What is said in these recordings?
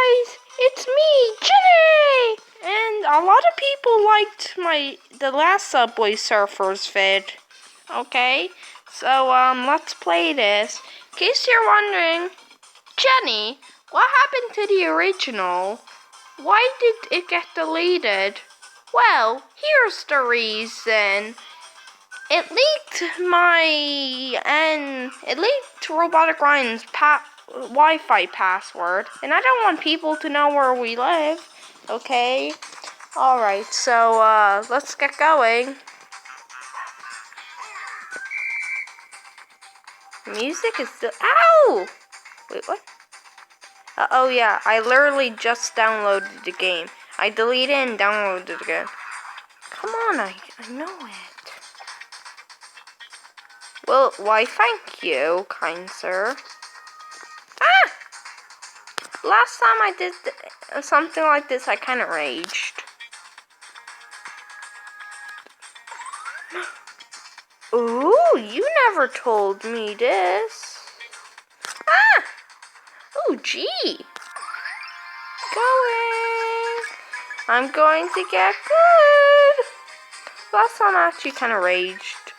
guys, it's me, Jenny! And a lot of people liked the last Subway Surfers vid. Okay, so let's play this. In case you're wondering, Jenny, what happened to the original? Why did it get deleted? Well, here's the reason. It leaked Robotic Ryan's Wi-Fi password, and I don't want people to know where we live. Okay. All right. So let's get going. Music is still. Ow! Wait, what? Oh yeah, I literally just downloaded the game. I deleted it and downloaded it again. Come on, I know it. Well, why thank you, kind sir. Ah! Last time I did something like this, I kind of raged. Ooh, you never told me this. Ah! Ooh, gee. Going. I'm going to get good. Last time I actually kind of raged.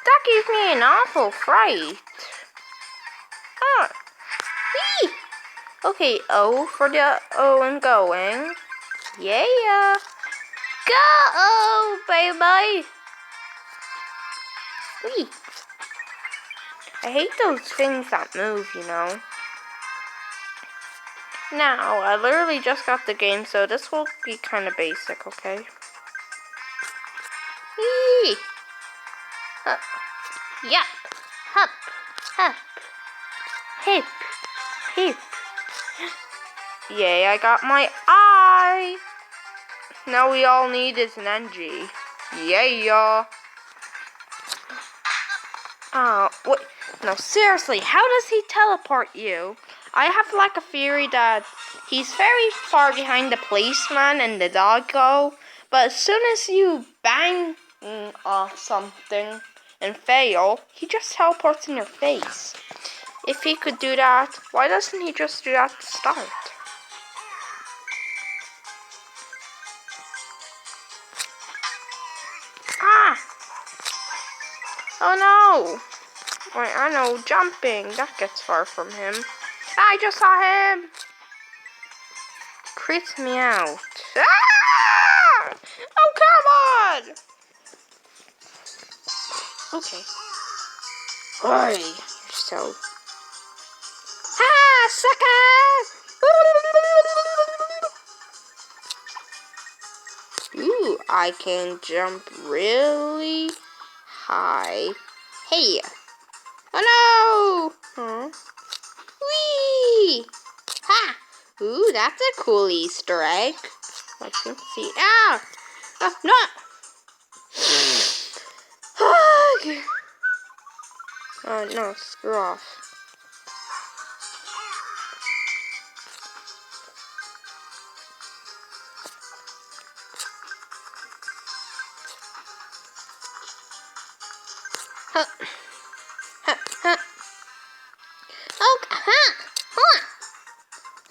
That gave me an awful fright. Ah. Whee! Okay, O for the O and going. Yeah. Go, baby. Whee. I hate those things that move, you know. Now, I literally just got the game, so this will be kind of basic, okay? Whee! Up. Yup. Hup. Hup. Hip. Hip. Yay, I got my eye. Now we all need is an NG. Yeah. Oh, wait. No, seriously, how does he teleport you? I have like a theory that he's very far behind the policeman and the doggo, but as soon as you bang off something and fail, he just teleports in your face. If he could do that, why doesn't he just do that to start? Ah! Oh no! Wait, I know, jumping, that gets far from him. I just saw him! Creeps me out. Ah! Oh, come on! Okay. Oi, you're so... Ah, sucker! Ooh, I can jump really high. Hey! Oh no! Huh? Whee! Ha! Ooh, that's a cool Easter egg. I can see. Ah! No! Okay. Oh no, screw off. Huh. Huh. Huh.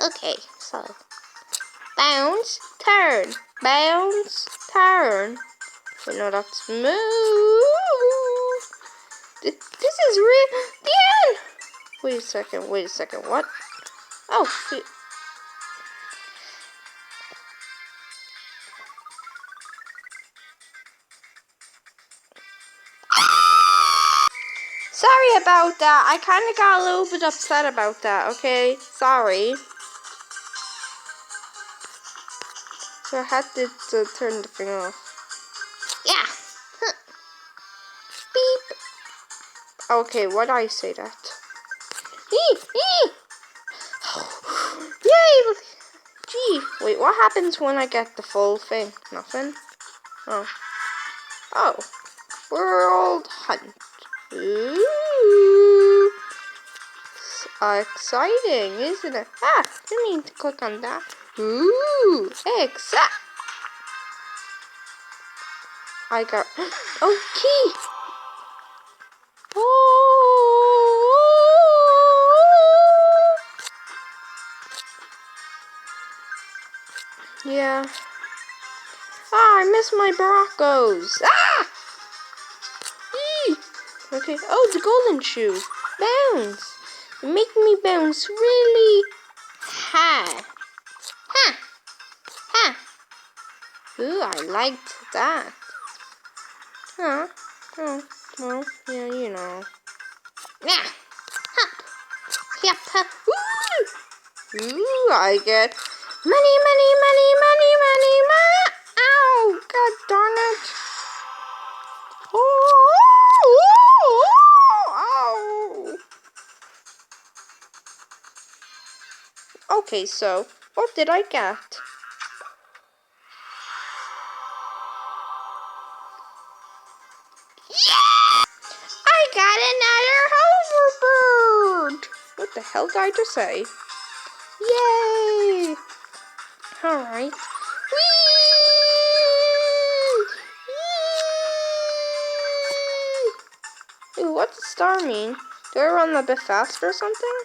Okay, so bounce, turn, bounce, turn. Wait, no, that's move. This is real. The end. Wait a second. What? Oh, shit. Sorry about that. I kind of got a little bit upset about that, okay? Sorry. So I had to turn the thing off. Yeah. Huh. Beep. Okay, why did I say that? Yay! Gee, wait, what happens when I get the full thing? Nothing? Oh. World Hunt. Ooh. exciting, isn't it? Ah, didn't mean to click on that. Ooh, exciting. I got, oh, key. Oh. Yeah. Ah, I missed my Broncos. Ah! Eee. Okay. Oh, the golden shoe. Bounce. Make me bounce really high. Ha! Ha! Ooh, I liked that. Huh? Oh, well, yeah, you know. Yeah. Hop. Yep. Hop. Ooh. Ooh, I get money, money, money, money, money, money. Ow! God darn it. Oh, oh, oh, ow. Okay, so what did I get? Yeah! I got another hoverboard. What the hell did I just say? Yay! All right. Whee! Ooh, what does star mean? Do I run a bit faster or something?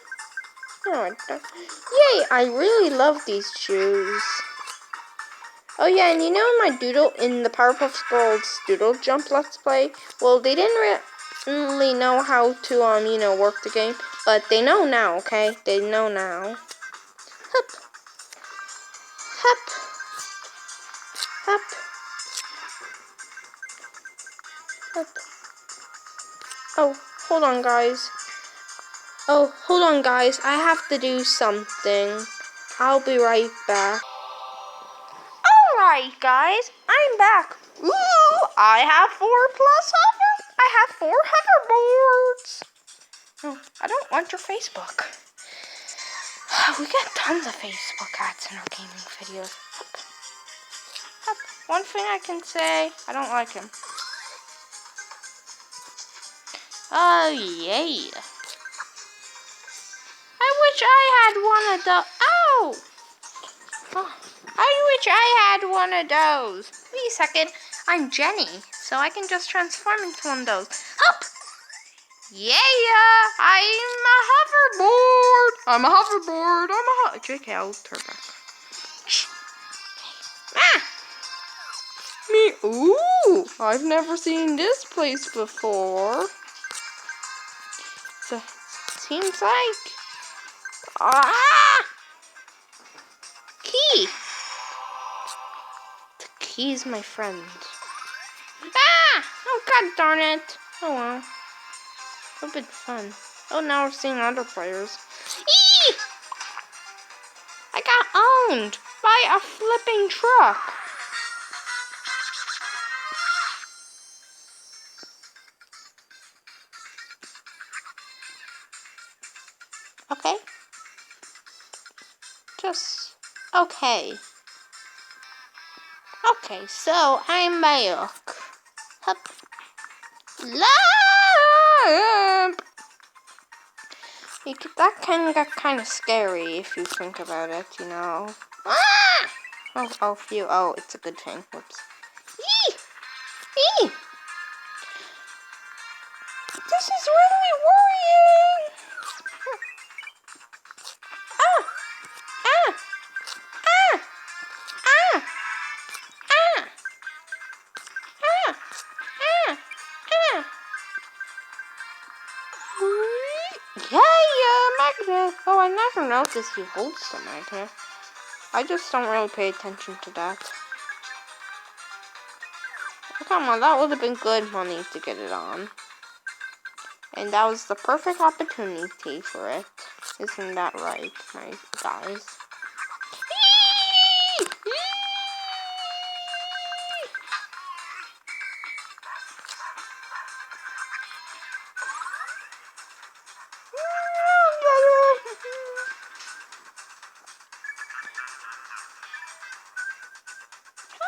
No, I don't. Yay! I really love these shoes. Oh yeah, and you know in my Doodle, in the Powerpuff Girls Doodle Jump Let's Play, well, they didn't really know how to, you know, work the game, but they know now, okay? They know now. Hup. Hup. Hup. Hup. Oh, hold on, guys. Oh, hold on, guys. I have to do something. I'll be right back. Alright, guys. I'm back. Ooh, I have 4 plus hover. I have 4 hoverboards. No, I don't want your Facebook. We get tons of Facebook ads in our gaming videos. One thing I can say, I don't like him. Oh, yeah. I wish I had one of those. Oh! Oh, I wish I had one of those. Wait a second. I'm Jenny, so I can just transform into one of those. Up! Yeah! I'm a hoverboard! I'm a hoverboard! JK, I'll turn back. Ah! Me? Ooh! I've never seen this place before. So, seems like... Ah! Key! The key's my friend. Ah! Oh, god darn it. Oh well. It's been fun. Oh, now we're seeing other players. Eee! I got owned by a flipping truck. Okay. Just okay. Okay, so I'm Mayok. Hup. Lamp! That kind of got kind of scary if you think about it, you know. Ah! Oh, phew. Oh, it's a good thing. Whoops. Yee! Yee! This is really worrying! Ah! Ah! Ah! Ah! Ah! Ah! Ah! Ah! Yeah, magnet. Oh, I never noticed he holds the magnet. I just don't really pay attention to that. Oh, come on, that would have been good money to get it on. And that was the perfect opportunity for it. Isn't that right, my guys?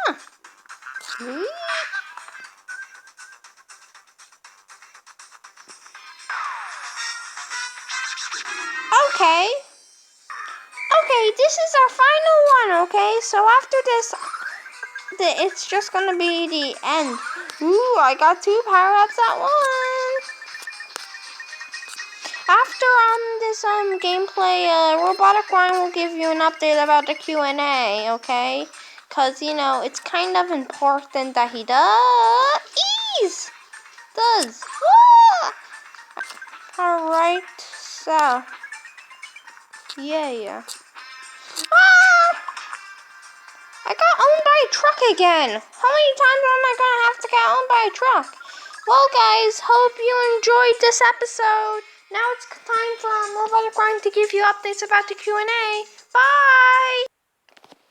Huh. Okay. Okay, this is our final one, okay? So after this, it's just gonna be the end. Ooh, I got 2 power-ups at once. After this gameplay, Robotic Ryan will give you an update about the Q&A, okay? Cause you know it's kind of important that he does. Ah! All right, so yeah. Ah! I got owned by a truck again. How many times am I gonna have to get owned by a truck? Well, guys, hope you enjoyed this episode. Now it's time for Robotic Ryan to give you updates about the Q&A. Bye!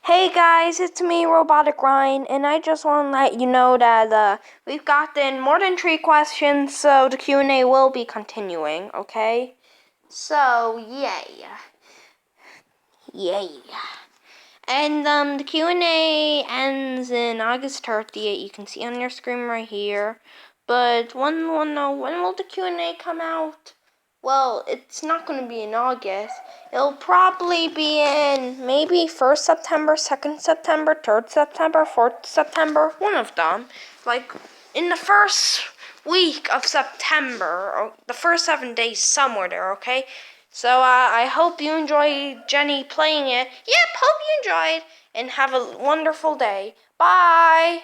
Hey guys, it's me, Robotic Ryan, and I just want to let you know that we've gotten more than 3 questions, so the Q&A will be continuing, okay? So, yeah. And the Q&A ends in August 30th. You can see on your screen right here. But when will the Q&A come out? Well, it's not going to be in August. It'll probably be in maybe 1st September, 2nd September, 3rd September, 4th September, one of them. Like in the first week of September, or the first 7 days, somewhere there, okay? So I hope you enjoy Jenny playing it. Yep, hope you enjoyed, and have a wonderful day. Bye!